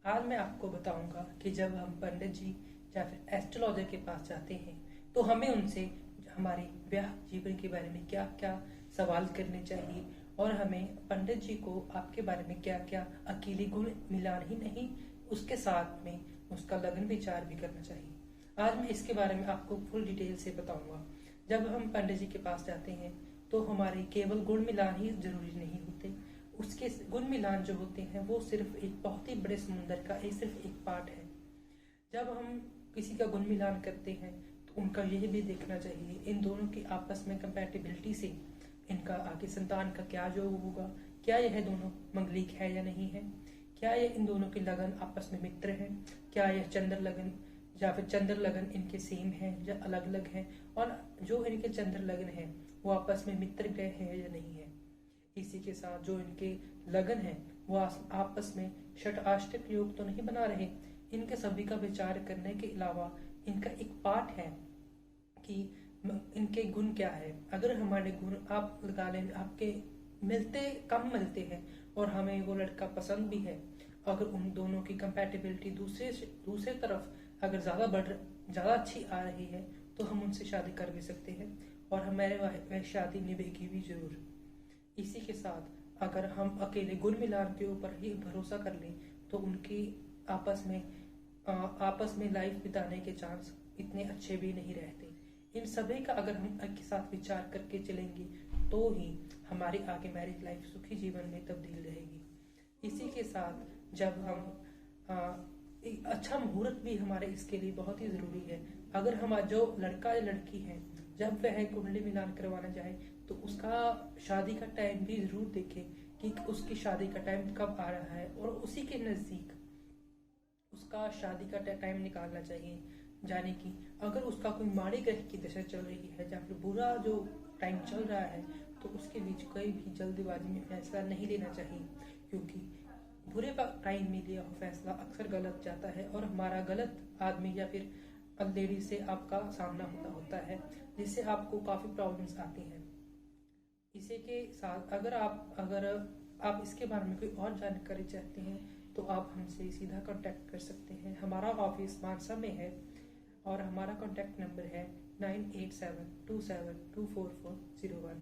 आज मैं आपको बताऊंगा कि जब हम पंडित जी या फिर एस्ट्रोलॉजर के पास जाते हैं तो हमें उनसे हमारे ब्याह जीवन के बारे में क्या क्या सवाल करने चाहिए और हमें पंडित जी को आपके बारे में क्या क्या अकेले गुण मिलान ही नहीं उसके साथ में उसका लगन विचार भी करना चाहिए। आज मैं इसके बारे में आपको फुल डिटेल से बताऊंगा। जब हम पंडित जी के पास जाते हैं तो हमारे केवल गुण मिलान ही जरूरी नहीं होते, उसके गुण मिलान जो होते हैं वो सिर्फ एक बहुत ही बड़े समुंदर का सिर्फ एक पार्ट है। जब हम किसी का गुण मिलान करते हैं तो उनका यह भी देखना चाहिए इन दोनों की आपस में कंपैटिबिलिटी से इनका आगे संतान का क्या योग होगा, क्या यह दोनों मंगलिक है या नहीं है, क्या यह इन दोनों की लगन आपस में मित्र है, क्या यह चंद्र लगन या फिर चंद्र लगन इनके सेम है या अलग अलग है, और जो इनके चंद्र लगन है वो आपस में मित्र ग्रह है या नहीं है। इसी के साथ जो इनके लगन है वो आपस में षट योग तो नहीं बना रहे। इनके सभी का विचार करने के अलावा इनका एक पार्ट है कि इनके गुण क्या है। अगर हमारे गुण आप लगा लें आपके मिलते कम मिलते हैं और हमें वो लड़का पसंद भी है, अगर उन दोनों की कंपैटिबिलिटी दूसरे तरफ अगर ज्यादा अच्छी आ रही है तो हम उनसे शादी कर भी सकते हैं और हमारे वह शादी निभेगी भी जरूर। इसी के साथ अगर हम अकेले गुण मिलान के ऊपर ही भरोसा कर लें तो उनकी आपस में लाइफ बिताने के चांस इतने अच्छे भी नहीं रहते। इन सभी का अगर हम एक साथ विचार करके चलेंगे तो ही हमारी आगे मैरिज लाइफ सुखी जीवन में तब्दील रहेगी। इसी के साथ जब हम एक अच्छा मुहूर्त भी हमारे इसके लिए बहुत ही जरूरी है। अगर हमारा जो लड़का या लड़की है जब वह कुंडली मिलान करवाना चाहे तो उसका शादी का टाइम भी जरूर देखें कि उसकी शादी का टाइम कब आ रहा है और उसी के नजदीक उसका शादी का टाइम निकालना चाहिए। जाने की अगर उसका कोई माड़ी ग्रह की दशा चल रही है या फिर बुरा जो टाइम चल रहा है तो उसके बीच कोई भी जल्दबाजी में फैसला नहीं लेना चाहिए, क्योंकि बुरे टाइम में लिया हुआ फैसला अक्सर गलत जाता है और हमारा गलत आदमी या फिर लेडी से आपका सामना होता है जिससे आपको काफी प्रॉब्लम्स आती हैं। इसी के साथ अगर आप इसके बारे में कोई और जानकारी चाहते हैं तो आप हमसे सीधा कांटेक्ट कर सकते हैं। हमारा ऑफिस मानसा में है और हमारा कांटेक्ट नंबर है 9872724401।